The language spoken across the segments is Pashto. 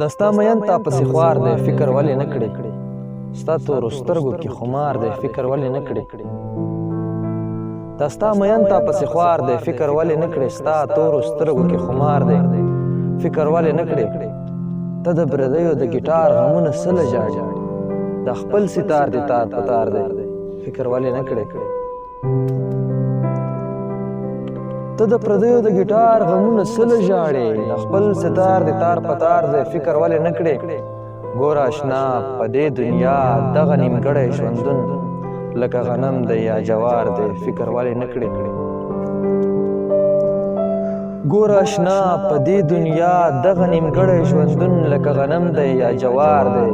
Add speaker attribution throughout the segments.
Speaker 1: دستا مین تا پسې خوار دی فکر ولې نه کړې ستا تورو سترګو کې خمار دی فکر ولې نه کړې دستا مین تا پسې خوار دی فکر ولې نه کړې ستا تورو سترګو کې خمار دی فکر ولې نه کړې ته د پردیو د ګیټار غمونه سله ژاړي د خپل ستار دی تار په تار دی فکر ولې نه کړې ته د پردیو د ګیټار غمونه سله ژاړي د خپل ستار دی تار په تار دی فکر ولې نه کړې ګوره اشنا په دې دنیا دغه نیمګړی ژوندون لکه غنم دی یا جوار دی فکر ولې نه کړې ګوره اشنا په دې دنیا دغه نیمګړی ژوندون لکه غنم دی یا جوار دی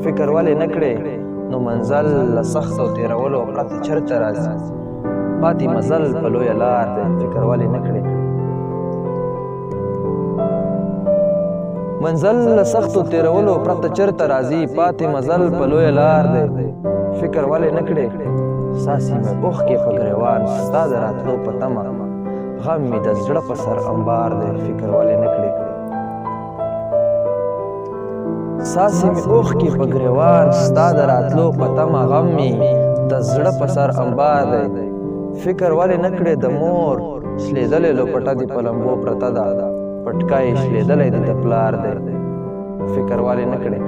Speaker 1: فکر ولې نه کړې نو منزل له سختو تېرولو پرته چېرته راځي پاتې مزل په لویه لار دی فکر ولې نه کړې منزل له سختو تېرولو پرته چېرته راځي پاتې مزل په لویه لار دی فکر ولې نه کړې ساسي مې اوښکې په ګریوان ستا د راتلو په تمه غم مې د زړه په سر انبار دی فکر ولې نه کړې ساسي مې اوښکې په ګریوان ستا د راتلو په تمه غم مې د زړه په سر انبار دی فکر ولې نه کړې د مور شلېدلې لوپټه دې په لمبو پرته ده پټکای شلېدلی دې د پلار دی فکر ولې نه کړې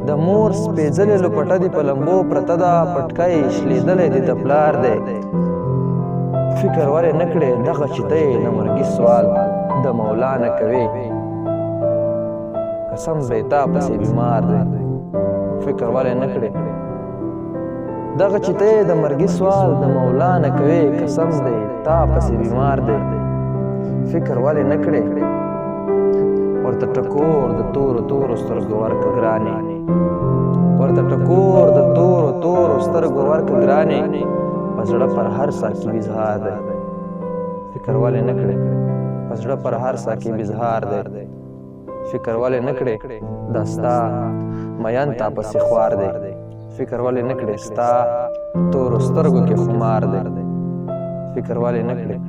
Speaker 1: د مور سپېڅلې لوپټه دې په لمبو پرته ده پټکای شلېدلی دې د پلار دی فکر ولې نه کړې دغه چې ته یې د مرګي سوال د مولا نه کوې قسم دی تا پسې بیمار دی فکر ولې نه کړې دغه چې ته یې د مرګي سوال د مولا نه کوې قسم دی تا پسې بیمار دی فکر ولې نه کړې ورته ټکور د تورو تورو سترګو ورکه ګرانې ورته ټکور د تورو تورو سترګو ورکه ګرانې په زړه پر هر سا کې اظهار دی فکر ولې نه کړې په زړه پر هر سا کې اظهار دی فکر ولې نه کړې دا ستا مین تا پسې خوار دی فکر ولې نه کړې ستا تورو سترګو کې خمار دی فکر ولې نه کړې